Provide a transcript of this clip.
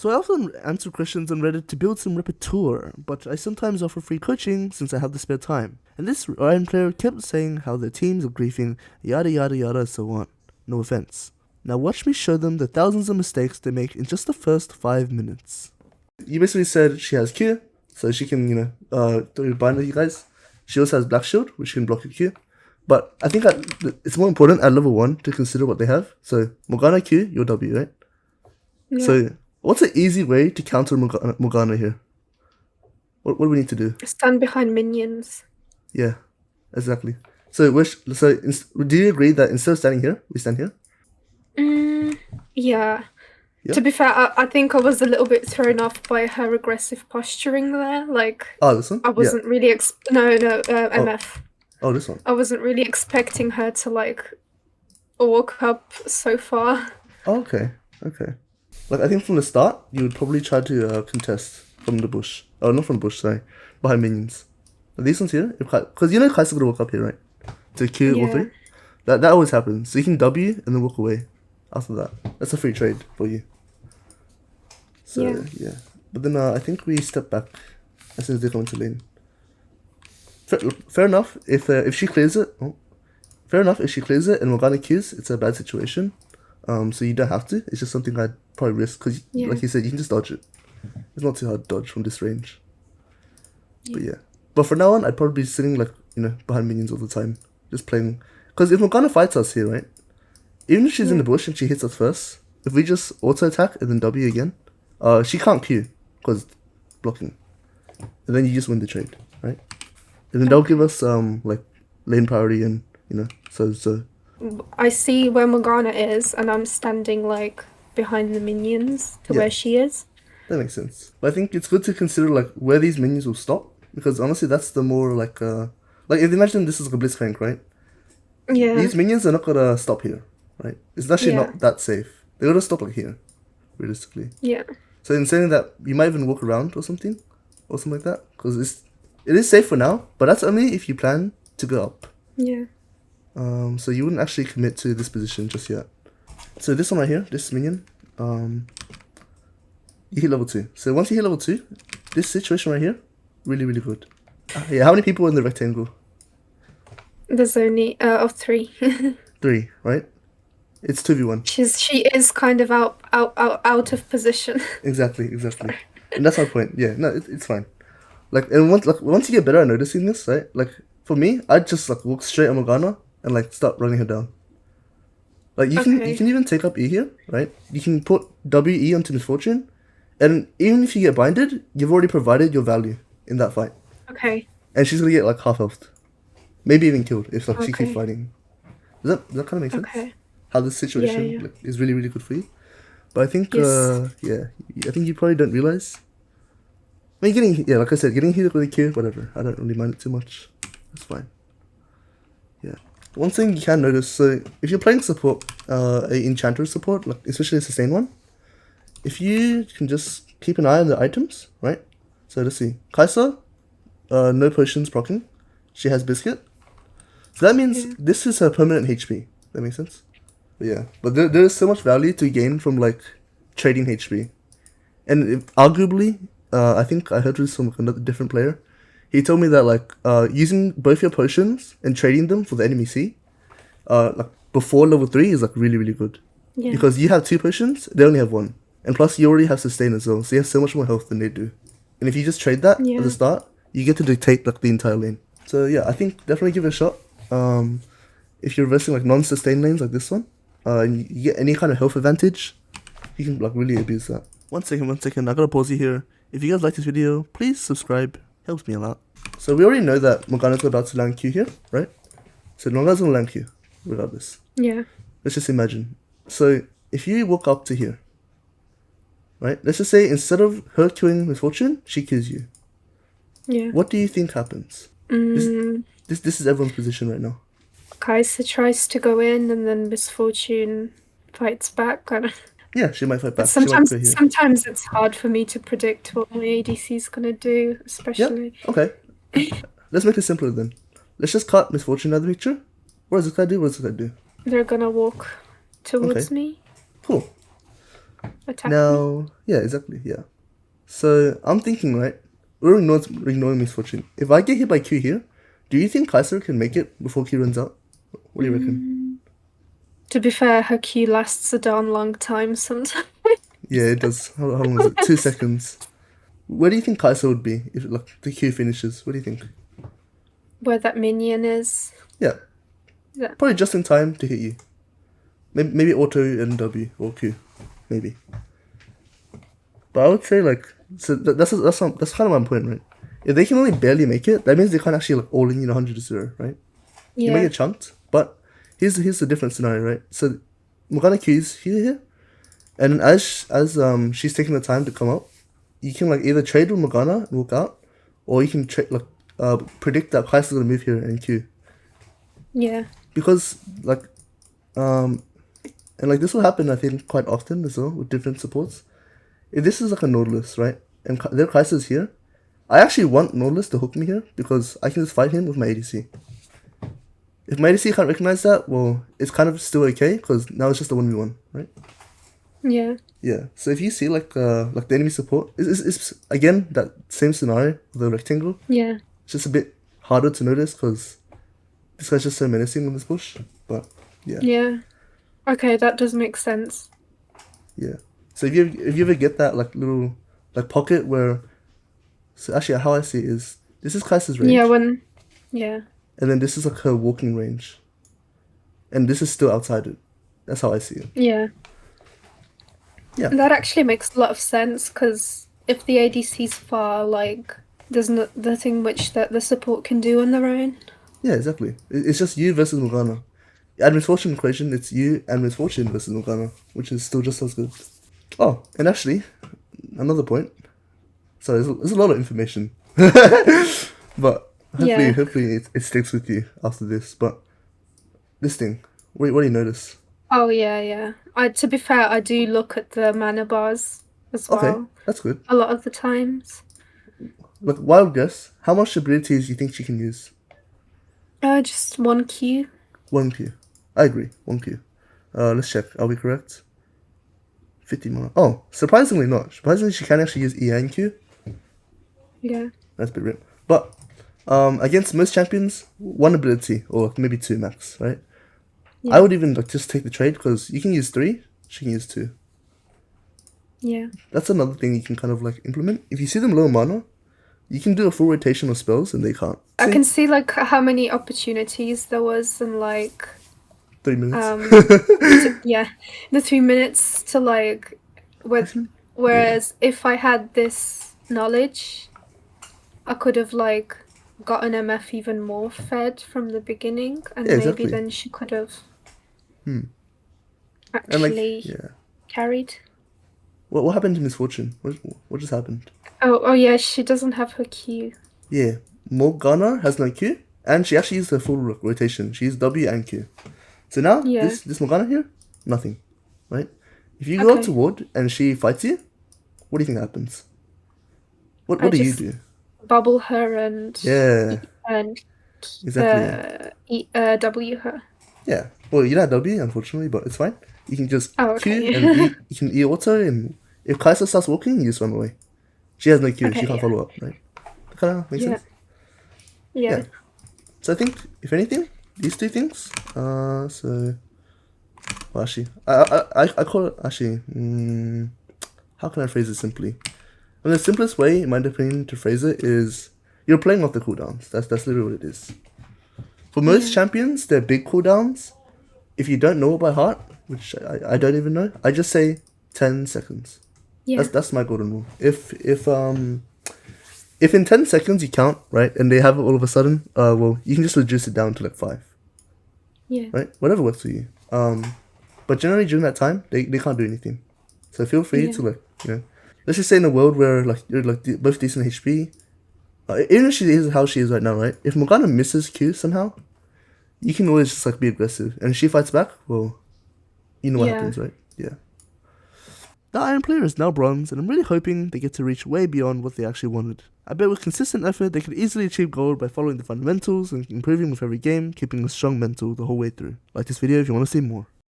So I often answer questions on Reddit to build some repertoire, but I sometimes offer free coaching since I have the spare time. And this Ryan player kept saying how their teams are griefing, yada yada yada, so on. No offense. Now watch me show them the thousands of mistakes they make in just the first 5 minutes. You basically said she has Q, so she can, bind with you guys. She also has Black Shield, which can block your Q. But I think it's more important at level 1 to consider what they have. So Morgana Q, your W, right? Yeah. So what's an easy way to counter Morgana here? What do we need to do? Stand behind minions. Yeah, exactly. So do you agree that instead of standing here, we stand here? Yeah. Yeah. To be fair, I think I was a little bit thrown off by her aggressive posturing there. Like, This one? I wasn't really MF. Oh, this one. I wasn't really expecting her to like walk up so far. Oh, okay. Like, I think from the start, you would probably try to contest from the bush. Oh, not from bush, sorry. Behind minions. These ones here, because Kai's gonna walk up here, right? To Q all Yeah. three. That always happens. So you can W and then walk away after that. That's a free trade for you. So, yeah. But then I think we step back as soon as they come into lane. Fair enough. If she clears it, fair enough. If she clears it and Morgana Qs, it's a bad situation. So you don't have to. It's just something I'd probably risk because, like you said, you can just dodge it. It's not too hard to dodge from this range. But yeah. But for now on, I'd probably be sitting behind minions all the time, just playing. Because if Morgana fights us here, right? Even if she's in the bush and she hits us first, if we just auto attack and then W again, she can't Q because blocking, and then you just win the trade, right? And then they'll give us lane priority and so. I see where Morgana is, and I'm standing like behind the minions to where she is. That makes sense. But I think it's good to consider like where these minions will stop, because honestly, that's the more like if imagine this is like a Blitzcrank, right? Yeah. These minions are not gonna stop here, right? It's actually not that safe. They're gonna stop like here, realistically. Yeah. So in saying that, you might even walk around or something like that, because it is safe for now, but that's only if you plan to go up. Yeah. So you wouldn't actually commit to this position just yet. So this one right here, this minion, you hit level 2. So once you hit level 2, this situation right here, really, really good. Yeah, how many people in the rectangle? There's only of 3. 3, right? It's 2v1. She is kind of out of position. Exactly. And that's my point. Yeah, no, it's fine. And once you get better at noticing this, right? Like for me, I'd just walk straight at Morgana and start running her down. You can even take up E here, right? You can put WE onto Misfortune, and even if you get binded, you've already provided your value in that fight. Okay. And she's gonna get half health, maybe even killed if she keeps fighting. Does that kind of make sense? Okay. How this situation is really, really good for you. But I think I think you probably don't realize. I mean, like I said, getting hit with a Q, whatever. I don't really mind it too much. That's fine. Yeah. One thing you can notice, so if you're playing support, a enchanter support, especially a sustain one, if you can just keep an eye on the items, right? So let's see. Kai'Sa, no potions proccing. She has Biscuit. So that means this is her permanent HP. That makes sense? But yeah. But there is so much value to gain from trading HP. And arguably, I think I heard this from another different player. He told me that using both your potions and trading them for the enemy C, before level 3 is really, really good. Yeah. Because you have 2 potions, they only have 1. And plus you already have sustain as well, so you have so much more health than they do. And if you just trade that at the start, you get to dictate the entire lane. So yeah, I think definitely give it a shot. If you're versing non-sustain lanes like this one, and you get any kind of health advantage, you can really abuse that. One second, I gotta pause you here. If you guys like this video, please subscribe. Helps me a lot. So we already know that Morgana's about to land Q here, right? So Morgana's gonna land Q, regardless. Yeah. Let's just imagine. So if you walk up to here, right? Let's just say instead of her Qing Misfortune, she kills you. Yeah. What do you think happens? This is everyone's position right now. Kai'Sa tries to go in, and then Misfortune fights back. Yeah, she might fight back. Sometimes it's hard for me to predict what my ADC is gonna do, especially. Yeah. Okay. Let's make it simpler then. Let's just cut Misfortune out of the picture. What does this guy do? They're gonna walk towards me. Cool. attack me. Now, yeah, exactly, yeah. So I'm thinking, right? We're ignoring misfortune. If I get hit by Q here, do you think Kaiser can make it before Q runs out? What do you reckon? To be fair, her Q lasts a darn long time sometimes. Yeah, it does. How long is it? 2 seconds. Where do you think Kaiser would be if like the Q finishes? What do you think? Where that minion is. Yeah, Yeah. probably just in time to hit you. Maybe auto and W or Q, maybe. But I would say like so that's kind of my point, right? If they can only barely make it, that means they can't actually like all in 100 to 0, right? You may Yeah. get chunked, but here's the different scenario, right? So Morgana Q's here, and as she's taking the time to come out, you can like either trade with Morgana and walk out, or you can predict that Kaiser's gonna move here and Q. Yeah. Because like and like this will happen I think quite often as well with different supports. If this is like a Nautilus, right, and their Kaiser's here, I actually want Nautilus to hook me here because I can just fight him with my ADC. If my ADC can't recognize that, well, it's kind of still okay because now it's just a 1v1, right? Yeah. Yeah. So if you see like the enemy support, it's again that same scenario with the rectangle. Yeah. It's just a bit harder to notice because this guy's just so menacing with this bush. But yeah. Yeah. Okay, that does make sense. Yeah. So if you ever get that like little like pocket where, so actually how I see it is this is Kaiser's range. Yeah. And then this is like her walking range. And this is still outside it. That's how I see it. Yeah. Yeah. That actually makes a lot of sense because if the ADC's far, like, there's nothing much that the support can do on their own. Yeah, exactly. It's just you versus Morgana. At Misfortune equation, it's you and Misfortune versus Morgana, which is still just as good. Oh, and actually, another point. Sorry, there's a lot of information. But hopefully it sticks with you after this. But this thing, what do you notice? Oh, yeah. To be fair, I do look at the mana bars as well. Okay, that's good. A lot of the times. Like, wild guess, how much abilities do you think she can use? Just 1 Q. 1 Q. I agree, 1 Q. Let's check. Are we correct? 50 mana. Oh, surprisingly not. Surprisingly, she can actually use E and Q. Yeah. That's a bit rip. But against most champions, 1 ability or maybe 2 max, right? Yeah. I would even like just take the trade because you can use 3, she can use 2. Yeah. That's another thing you can kind of like implement. If you see them low mana, you can do a full rotation of spells and they can't. I can see like how many opportunities there was in like 3 minutes. The 3 minutes to like whereas if I had this knowledge, I could have like gotten MF even more fed from the beginning and maybe then she could have actually carried. What happened to Misfortune? What just happened? Oh yeah, she doesn't have her Q. Yeah, Morgana has no Q, and she actually used her full rotation. She used W and Q. So now, this Morgana here, nothing, right? If you go out to ward and she fights you, what do you think happens? What do you do? Bubble her and W her. Yeah. Well, you don't have W, unfortunately, but it's fine. You can just Q and E. You can E auto, and if Kaiser starts walking, you just run away. She has no Q. She can't follow up, right? That kind of makes sense. Yeah. So I think, if anything, these 2 things. Well, actually, I call it actually. How can I phrase it simply? And the simplest way, in my opinion, to phrase it is you're playing off the cooldowns. That's literally what it is. For most champions, they're big cooldowns. If you don't know it by heart, which I don't even know, I just say 10 seconds. Yeah. That's my golden rule. If in 10 seconds you count, right, and they have it all of a sudden, well, you can just reduce it down to like 5. Yeah. Right? Whatever works for you. But generally during that time, they can't do anything. So feel free to like, let's just say in a world where like you're like both decent HP, even if she is how she is right now, right? If Morgana misses Q somehow, you can always just like be aggressive, and if she fights back, well, you know what happens, right? Yeah. The Iron player is now bronze, and I'm really hoping they get to reach way beyond what they actually wanted. I bet with consistent effort, they could easily achieve gold by following the fundamentals and improving with every game, keeping a strong mental the whole way through. Like this video if you want to see more.